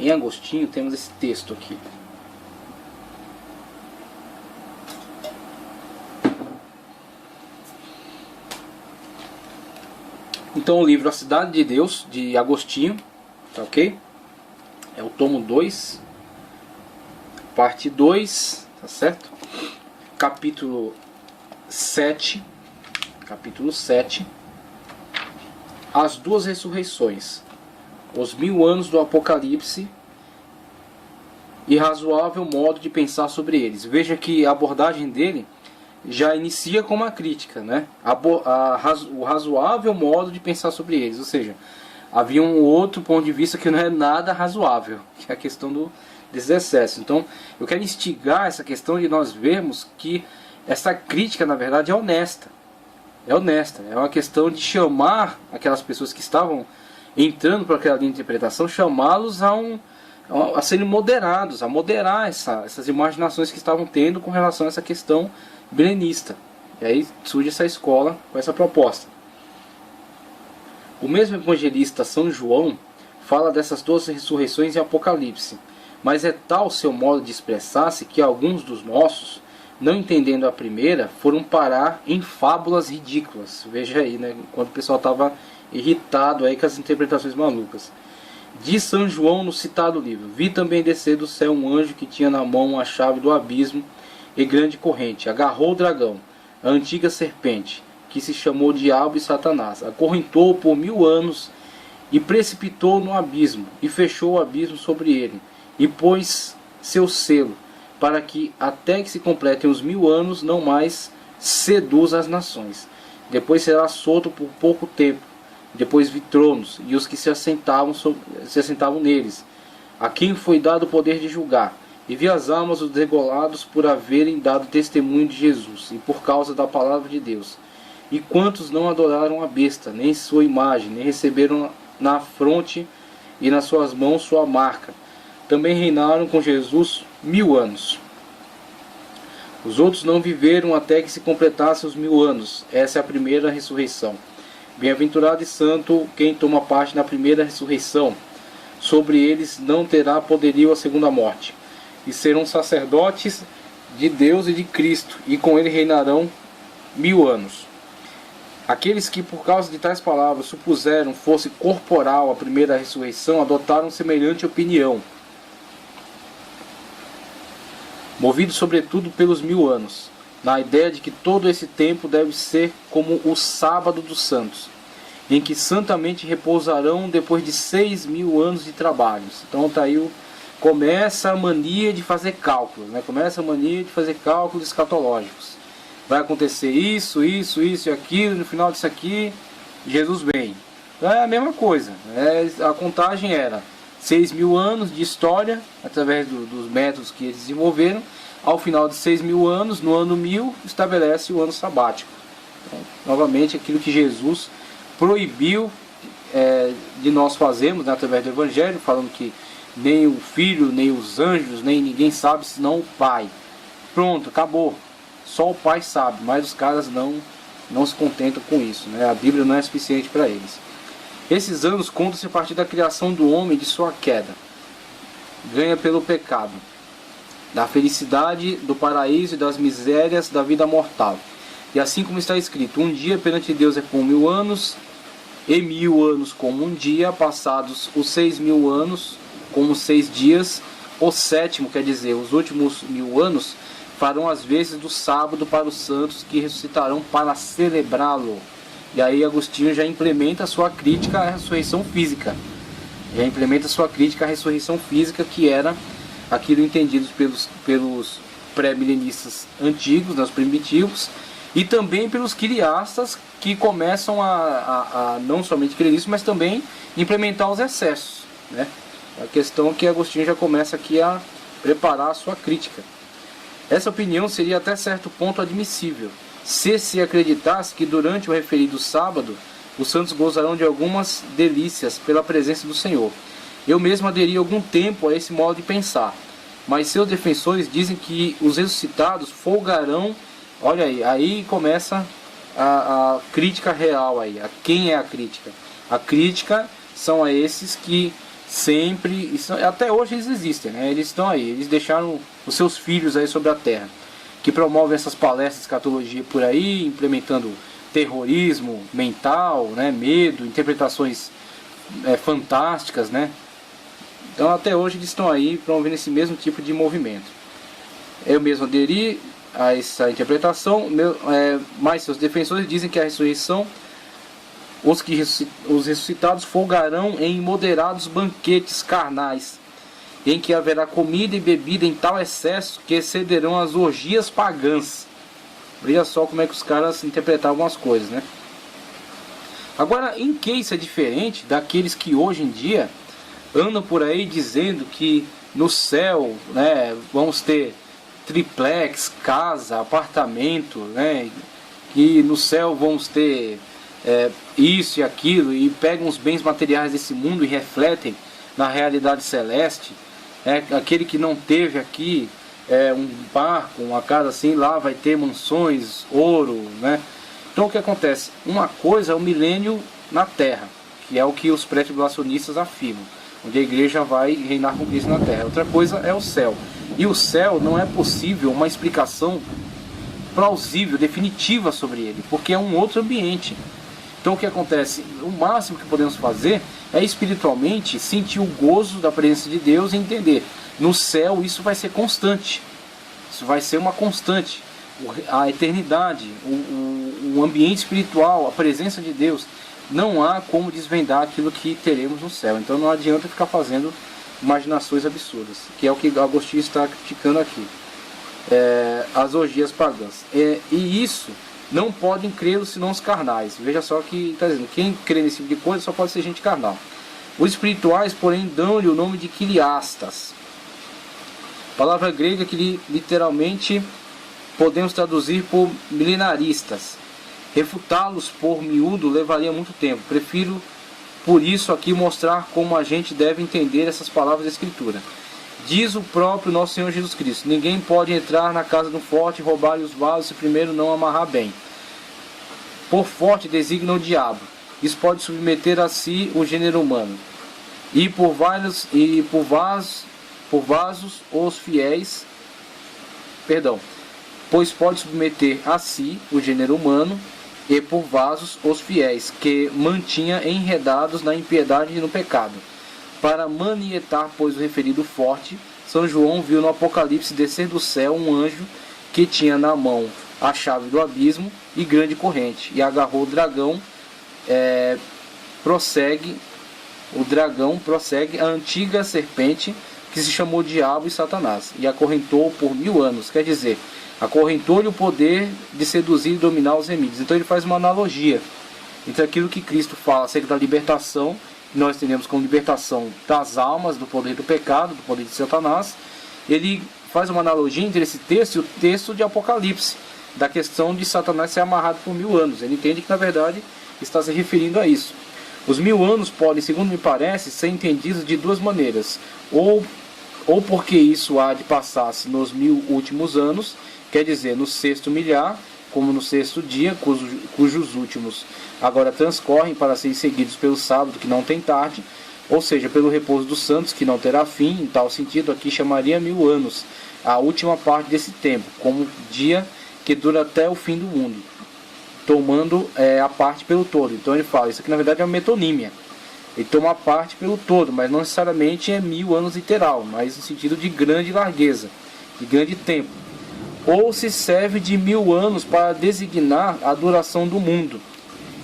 Em Agostinho temos esse texto aqui. Então o livro A Cidade de Deus, de Agostinho, tá ok? É o tomo 2, parte 2, tá certo? Capítulo 7, as duas ressurreições, os 1000 anos do Apocalipse e razoável modo de pensar sobre eles. Veja que a abordagem dele já inicia com uma crítica, né? O razoável modo de pensar sobre eles, ou seja, havia um outro ponto de vista que não é nada razoável, que é a questão desses excessos. Então, eu quero instigar essa questão de nós vermos que essa crítica, na verdade, é honesta. É honesta. É uma questão de chamar aquelas pessoas que estavam entrando para aquela linha de interpretação, chamá-los a serem moderados, a moderar essas imaginações que estavam tendo com relação a essa questão milenista. E aí surge essa escola com essa proposta. O mesmo evangelista São João fala dessas duas ressurreições em Apocalipse, mas é tal seu modo de expressar-se que alguns dos nossos, não entendendo a primeira, foram parar em fábulas ridículas. Veja aí, né, quando o pessoal estava irritado aí com as interpretações malucas. Diz São João no citado livro: vi também descer do céu um anjo que tinha na mão a chave do abismo e grande corrente. Agarrou o dragão, a antiga serpente, que se chamou Diabo e Satanás, acorrentou-o por 1000 anos e precipitou no abismo, e fechou o abismo sobre ele, e pôs seu selo, para que até que se completem os 1000 anos não mais seduza as nações. Depois será solto por pouco tempo. Depois vi tronos, e os que se assentavam neles, a quem foi dado o poder de julgar. E vi as almas dos degolados por haverem dado testemunho de Jesus, e por causa da palavra de Deus. E quantos não adoraram a besta, nem sua imagem, nem receberam na fronte e nas suas mãos sua marca, também reinaram com Jesus 1000 anos. Os outros não viveram até que se completassem os 1000 anos. Essa é a primeira ressurreição. Bem-aventurado e santo quem toma parte na primeira ressurreição. Sobre eles não terá poderio a segunda morte. E serão sacerdotes de Deus e de Cristo, e com ele reinarão 1000 anos. Aqueles que por causa de tais palavras supuseram fosse corporal a primeira ressurreição, adotaram semelhante opinião, movidos sobretudo pelos 1000 anos, na ideia de que todo esse tempo deve ser como o sábado dos santos, em que santamente repousarão depois de 6000 anos de trabalhos. Então tá aí começa a mania de fazer cálculos, né? Começa a mania de fazer cálculos escatológicos. Vai acontecer isso e aquilo, no final disso aqui, Jesus vem. É a mesma coisa. A contagem era 6000 anos de história, através dos métodos que eles desenvolveram. Ao final de 6000 anos, no ano 1000, estabelece o ano sabático. Então, novamente, aquilo que Jesus proibiu de nós fazermos, né, através do Evangelho, falando que nem o Filho, nem os anjos, nem ninguém sabe senão o Pai. Pronto, acabou. Só o Pai sabe, mas os caras não se contentam com isso, né? A Bíblia não é suficiente para eles. Esses anos contam-se a partir da criação do homem e de sua queda. Ganha pelo pecado, da felicidade, do paraíso e das misérias da vida mortal. E assim como está escrito: um dia perante Deus é como 1000 anos, e 1000 anos como um dia, passados os 6000 anos como 6 dias. O sétimo, quer dizer, os últimos 1000 anos, farão as vezes do sábado para os santos que ressuscitarão para celebrá-lo. E aí Agostinho já implementa a sua crítica à ressurreição física. Já implementa a sua crítica à ressurreição física, que era aquilo entendido pelos pré-milenistas antigos, os primitivos, e também pelos quiriastas, que começam a não somente crer nisso, mas também implementar os excessos, né? A questão que Agostinho já começa aqui a preparar a sua crítica. Essa opinião seria até certo ponto admissível, se acreditasse que durante o referido sábado os santos gozarão de algumas delícias pela presença do Senhor. Eu mesmo aderi algum tempo a esse modo de pensar, mas seus defensores dizem que os ressuscitados folgarão. Olha aí começa a crítica real aí. A quem é a crítica? A crítica são a esses que sempre, até hoje eles existem, né? Eles estão aí, eles deixaram os seus filhos aí sobre a terra, que promovem essas palestras de escatologia por aí, implementando terrorismo mental, né? Medo, interpretações fantásticas, né? Então até hoje eles estão aí promovendo esse mesmo tipo de movimento. Eu mesmo aderi a essa interpretação, mas seus defensores dizem que a ressurreição, os ressuscitados folgarão em moderados banquetes carnais, em que haverá comida e bebida em tal excesso que excederão as orgias pagãs. Olha só como é que os caras interpretavam algumas coisas, né? Agora, em que isso é diferente daqueles que hoje em dia andam por aí dizendo que no céu, né, vamos ter triplex, casa, apartamento, né, que no céu vamos ter isso e aquilo, e pegam os bens materiais desse mundo e refletem na realidade celeste. Aquele que não teve aqui um barco, uma casa assim, lá vai ter mansões, ouro, né? Então o que acontece? Uma coisa é o milênio na terra, que é o que os pré-tribulacionistas afirmam, onde a igreja vai reinar com Cristo na terra. Outra coisa é o céu. E o céu não é possível uma explicação plausível, definitiva sobre ele, porque é um outro ambiente. Então o que acontece? O máximo que podemos fazer é espiritualmente sentir o gozo da presença de Deus e entender. No céu isso vai ser constante. Isso vai ser uma constante. A eternidade, o ambiente espiritual, a presença de Deus. Não há como desvendar aquilo que teremos no céu. Então não adianta ficar fazendo imaginações absurdas, que é o que Agostinho está criticando aqui. As orgias pagãs. E isso não podem crer senão os carnais. Veja só que está dizendo, quem crê nesse tipo de coisa só pode ser gente carnal. Os espirituais, porém, dão-lhe o nome de quiliastas. Palavra grega que literalmente podemos traduzir por milenaristas. Refutá-los por miúdo levaria muito tempo. Prefiro, por isso, aqui mostrar como a gente deve entender essas palavras da Escritura. Diz o próprio nosso Senhor Jesus Cristo: ninguém pode entrar na casa do forte e roubar-lhe os vasos se primeiro não amarrar bem. Por forte designa o diabo. Isso pode submeter a si o gênero humano. E por vasos os fiéis, pois pode submeter a si o gênero humano, e por vasos os fiéis, que mantinha enredados na impiedade e no pecado. Para manietar, pois, o referido forte, São João viu no Apocalipse descer do céu um anjo que tinha na mão a chave do abismo e grande corrente, e agarrou o dragão, prossegue a antiga serpente, que se chamou Diabo e Satanás, e acorrentou por 1000 anos, quer dizer, acorrentou-lhe o poder de seduzir e dominar os remidos. Então ele faz uma analogia entre aquilo que Cristo fala acerca da libertação, que nós entendemos como libertação das almas, do poder do pecado, do poder de Satanás. Ele faz uma analogia entre esse texto e o texto de Apocalipse, da questão de Satanás ser amarrado por 1000 anos. Ele entende que na verdade está se referindo a isso. Os 1000 anos podem, segundo me parece, ser entendidos de duas maneiras. Ou porque isso há de passar-se nos 1000 últimos anos, quer dizer, no 6º milhar, como no 6º dia, cujos últimos agora transcorrem para serem seguidos pelo sábado, que não tem tarde, ou seja, pelo repouso dos santos, que não terá fim. Em tal sentido, aqui chamaria 1000 anos, a última parte desse tempo, como dia que dura até o fim do mundo, tomando a parte pelo todo. Então ele fala, isso aqui na verdade é uma metonímia. Ele toma a parte pelo todo, mas não necessariamente é 1000 anos literal, mas no sentido de grande largueza, de grande tempo. Ou se serve de 1000 anos para designar a duração do mundo,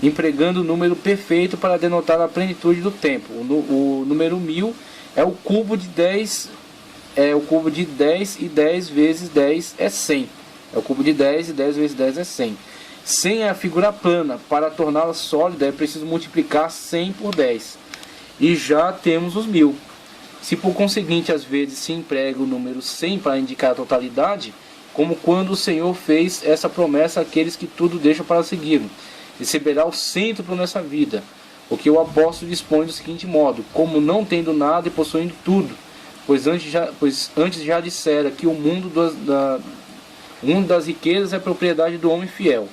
empregando o número perfeito para denotar a plenitude do tempo. O número 1000 é o cubo de 10, e 10 vezes 10 é 100. É o cubo de 10 e 10 vezes 10 é 100. 100 é a figura plana. Para torná-la sólida é preciso multiplicar 100 por 10. E já temos os 1000. Se por conseguinte às vezes se emprega o número 100 para indicar a totalidade, como quando o Senhor fez essa promessa àqueles que tudo deixam para seguir, receberá o centro nessa vida. O que o apóstolo dispõe do seguinte modo: como não tendo nada e possuindo tudo, pois antes já dissera que o mundo das riquezas é propriedade do homem fiel.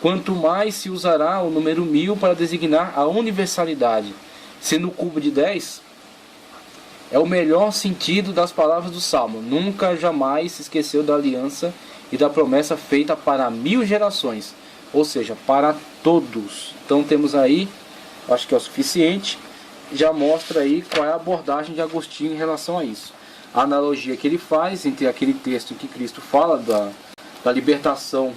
Quanto mais se usará o número 1000 para designar a universalidade. Se no cubo de 10 é o melhor sentido das palavras do Salmo. Nunca, jamais se esqueceu da aliança e da promessa feita para 1000 gerações. Ou seja, para todos. Então temos aí, acho que é o suficiente, já mostra aí qual é a abordagem de Agostinho em relação a isso. A analogia que ele faz entre aquele texto em que Cristo fala da libertação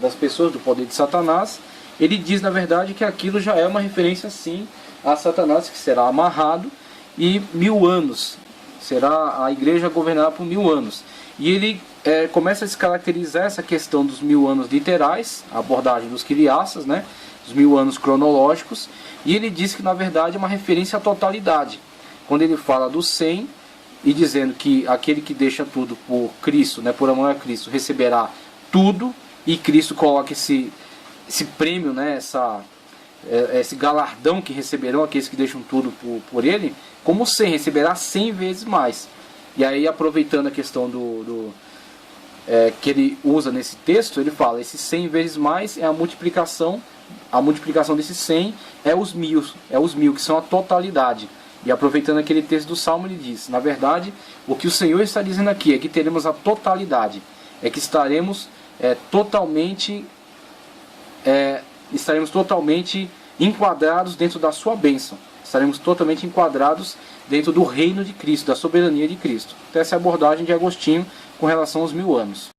das pessoas do poder de Satanás, ele diz na verdade que aquilo já é uma referência sim a Satanás, que será amarrado e 1000 anos, será a igreja governada por 1000 anos. E ele começa a descaracterizar essa questão dos 1000 anos literais, a abordagem dos quiliaças, né, os 1000 anos cronológicos, e ele diz que na verdade é uma referência à totalidade, quando ele fala do 100 e dizendo que aquele que deixa tudo por Cristo, né, por amor a Cristo, receberá tudo, e Cristo coloca esse prêmio, né, esse galardão que receberão aqueles que deixam tudo por ele, como 100, receberá 100 vezes mais. E aí, aproveitando a questão que ele usa nesse texto, ele fala, esse 100 vezes mais é a multiplicação desses 100 é os 1000, que são a totalidade. E aproveitando aquele texto do Salmo, ele diz, na verdade, o que o Senhor está dizendo aqui é que teremos a totalidade, é que estaremos totalmente enquadrados dentro da sua bênção, estaremos totalmente enquadrados dentro do reino de Cristo, da soberania de Cristo. Então essa é a abordagem de Agostinho com relação aos 1000 anos.